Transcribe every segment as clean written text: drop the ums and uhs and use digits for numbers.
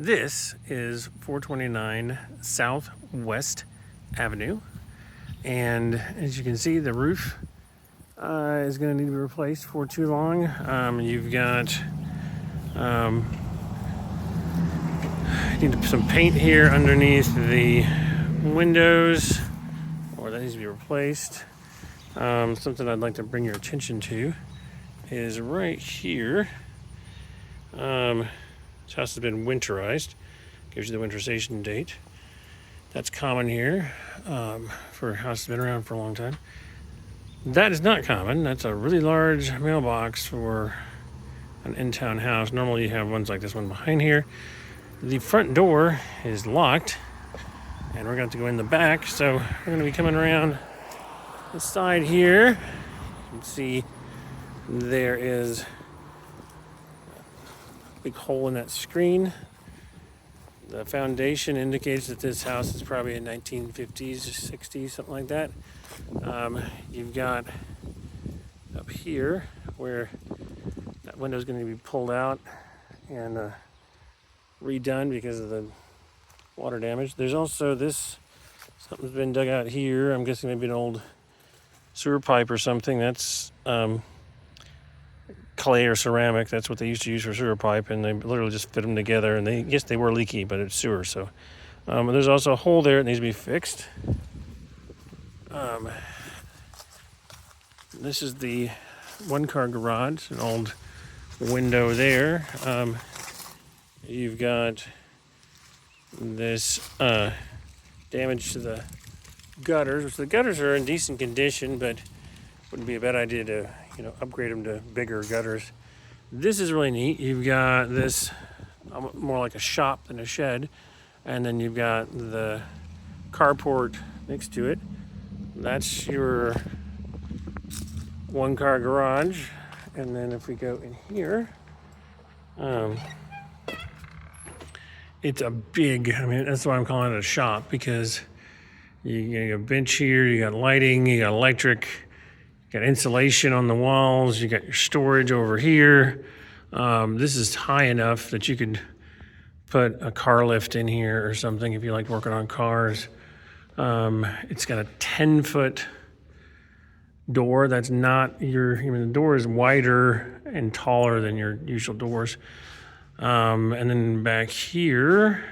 This is 429 South West Avenue, and as you can see, the roof is going to need to be replaced for too long. You've got need some paint here underneath the windows, or that needs to be replaced. Something I'd like to bring your attention to is right here. This house has been winterized. Gives you the winterization date. That's common here for a house that's been around for a long time. That is not common. That's a really large mailbox for an in-town house. Normally you have ones like this one behind here. The front door is locked, and we're going to have to go in the back. So we're going to be coming around the side here. You can see there is big hole in that screen. The foundation indicates that this house is probably in 1950s, 60s, something like that. You've got up here where that window is going to be pulled out and redone because of the water damage. There's also something's been dug out here. I'm guessing maybe an old sewer pipe or something. That's clay or ceramic. That's what they used to use for sewer pipe, and they literally just fit them together, and they were leaky, but it's sewer. So there's also a hole there that needs to be fixed. This is the one-car garage, an old window there. You've got this damage to the gutters, which the gutters are in decent condition, but wouldn't be a bad idea to upgrade them to bigger gutters. This is really neat. You've got this more like a shop than a shed, and then you've got the carport next to it. That's your one-car garage. And then if we go in here, it's a big, that's why I'm calling it a shop, because you got a bench here, you got lighting, you got electric, got insulation on the walls. You got your storage over here. This is high enough that you could put a car lift in here or something if you like working on cars. It's got a 10-foot door. That's not the door is wider and taller than your usual doors. And then back here,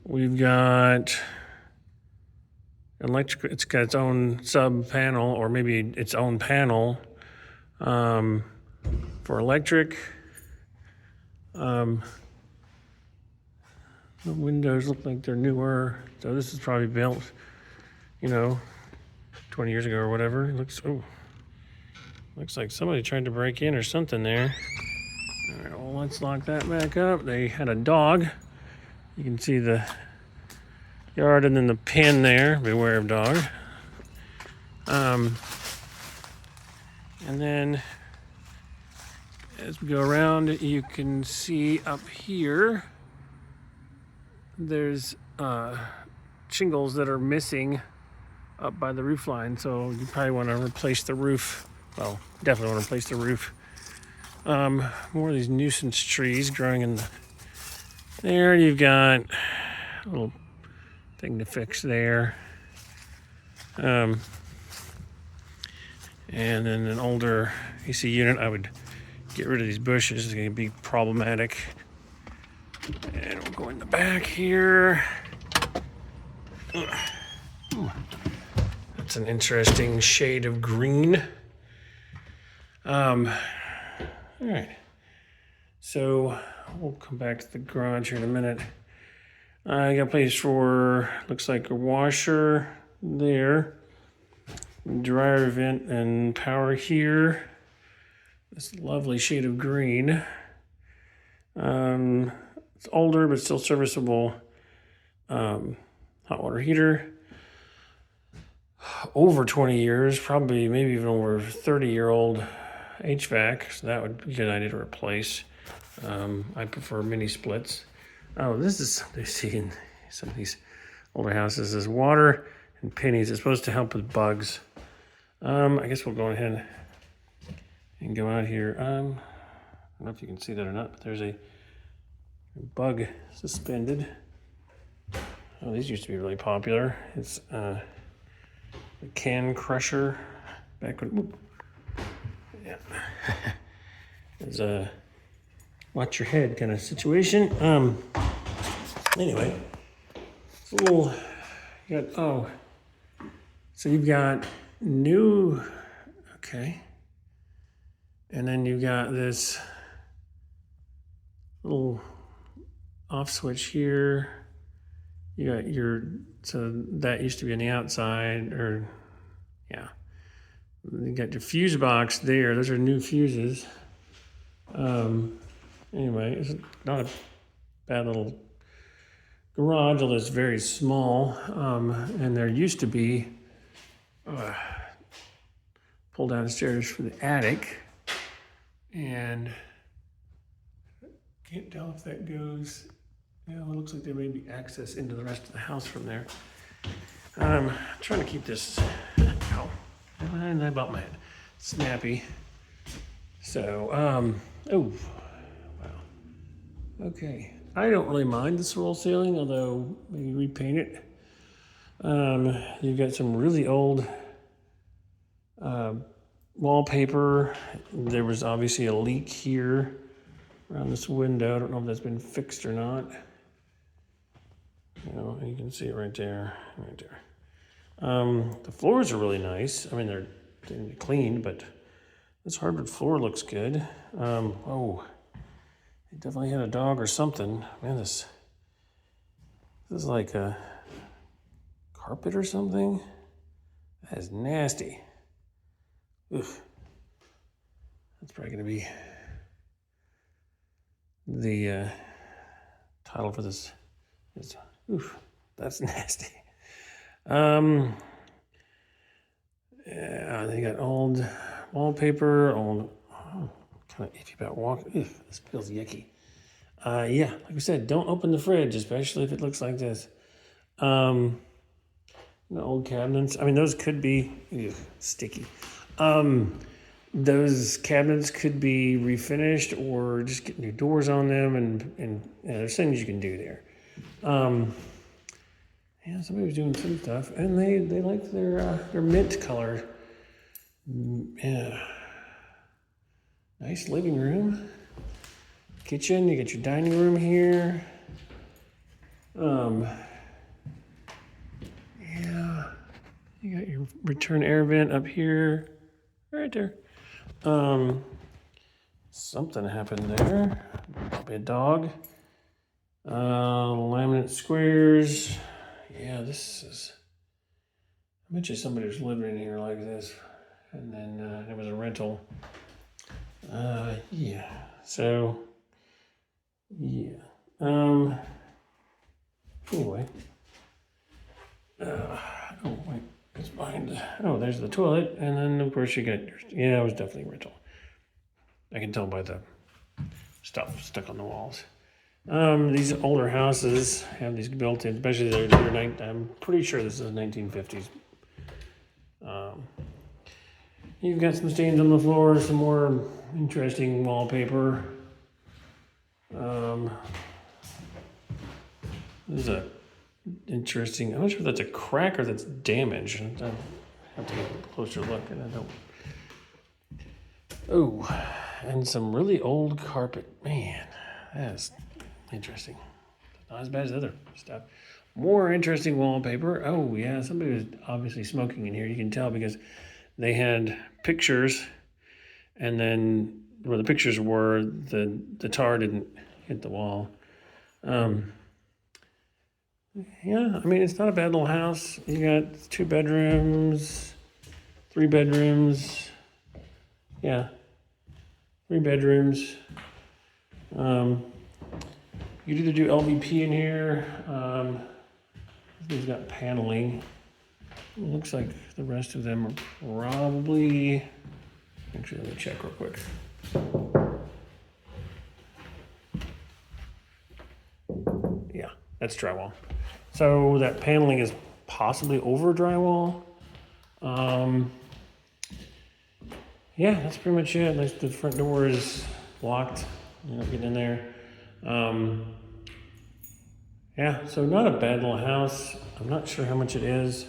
we've got electric. It's got its own sub panel, or maybe its own panel for electric. The windows look like they're newer, so this is probably built 20 years ago or whatever. It looks like somebody tried to break in or something there. All right, well, let's lock that back up. They had a dog. You can see the yard and then the pen there. Beware of dog. And then as we go around, you can see up here there's shingles that are missing up by the roof line, so you probably want to replace the roof. Well, definitely want to replace the roof. More of these nuisance trees growing in there. You've got a little thing to fix there. And then an older AC unit. I would get rid of these bushes. It's going to be problematic. And we'll go in the back here. Ooh. That's an interesting shade of green. All right. So we'll come back to the garage here in a minute. I got a place for, looks like a washer there, dryer vent and power here. This lovely shade of green. It's older but still serviceable. Hot water heater. Over 20 years, probably maybe even over 30-year-old HVAC. So that would be a good idea to replace. I prefer mini splits. Oh, they see in some of these older houses is water and pennies. It's supposed to help with bugs. I guess we'll go ahead and go out here. I don't know if you can see that or not, but there's a bug suspended. Oh, these used to be really popular. It's the can crusher back when. Whoop. Yeah. It's a watch your head kind of situation. Anyway, it's a little. So you've got new. Okay. And then you've got this little off switch here. You got so that used to be on the outside, or yeah. You got your fuse box there. Those are new fuses. Anyway, it's not a bad little garage, although it's very small. And there used to be pull down stairs for the attic. And can't tell if that goes. Yeah, it looks like there may be access into the rest of the house from there. I'm trying to keep this. Ow. And I bumped my head. Snappy. So, oh, wow. Okay. I don't really mind the swirl ceiling, although maybe repaint it. You've got some really old wallpaper. There was obviously a leak here around this window. I don't know if that's been fixed or not. You know, you can see it right there, right there. The floors are really nice. I mean, they're clean, but this hardwood floor looks good. Oh, it definitely had a dog or something. Man, this is like a carpet or something. That is nasty. Ugh. That's probably going to be the title for this. Oof, that's nasty. Yeah, they got old wallpaper, kind of iffy about walking. This feels yucky. Yeah, like I said, don't open the fridge, especially if it looks like this. The old cabinets. I mean, those could be sticky. Those cabinets could be refinished or just get new doors on them, and there's things you can do there. Yeah, somebody was doing some stuff, and they liked their mint color. Yeah, nice living room, kitchen. You got your dining room here. Yeah, you got your return air vent up here, right there. Something happened there. Probably a dog. Laminate squares. Yeah, this is. I bet you somebody was living in here like this, and then it was a rental. Yeah. So. Yeah. Anyway. Oh wait, it's behind. Oh, there's the toilet, and then of course you got. Yeah, it was definitely a rental. I can tell by the stuff stuck on the walls. These older houses have these built-in, especially I'm pretty sure this is 1950s. You've got some stains on the floor, some more interesting wallpaper. This is a interesting. I'm not sure if that's a crack or that's damage. I have to get a closer look, and I don't. Oh, and some really old carpet. Man, that's interesting. Not as bad as other stuff. More interesting wallpaper. Oh yeah, somebody was obviously smoking in here. You can tell because they had pictures, and then where the pictures were, the tar didn't hit the wall. Yeah, I mean, it's not a bad little house. You got 2 bedrooms, 3 bedrooms. Yeah, 3 bedrooms. You could either do LVP in here. These got paneling. It looks like the rest of them are probably. Actually, let me check real quick. Yeah, that's drywall. So that paneling is possibly over drywall. Yeah, that's pretty much it. Like the front door is locked. You're not getting in there. Yeah, so not a bad little house. I'm not sure how much it is.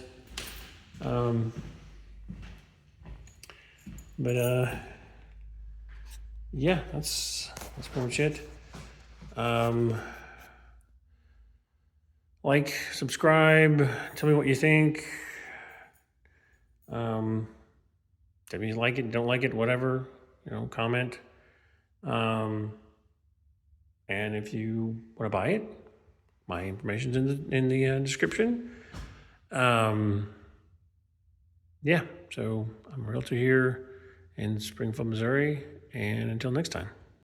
But yeah, that's pretty much it. Like, subscribe, tell me what you think. If you like it, don't like it, whatever, comment. And if you want to buy it, my information's in the description. Yeah, so I'm a realtor here in Springfield, Missouri, and until next time.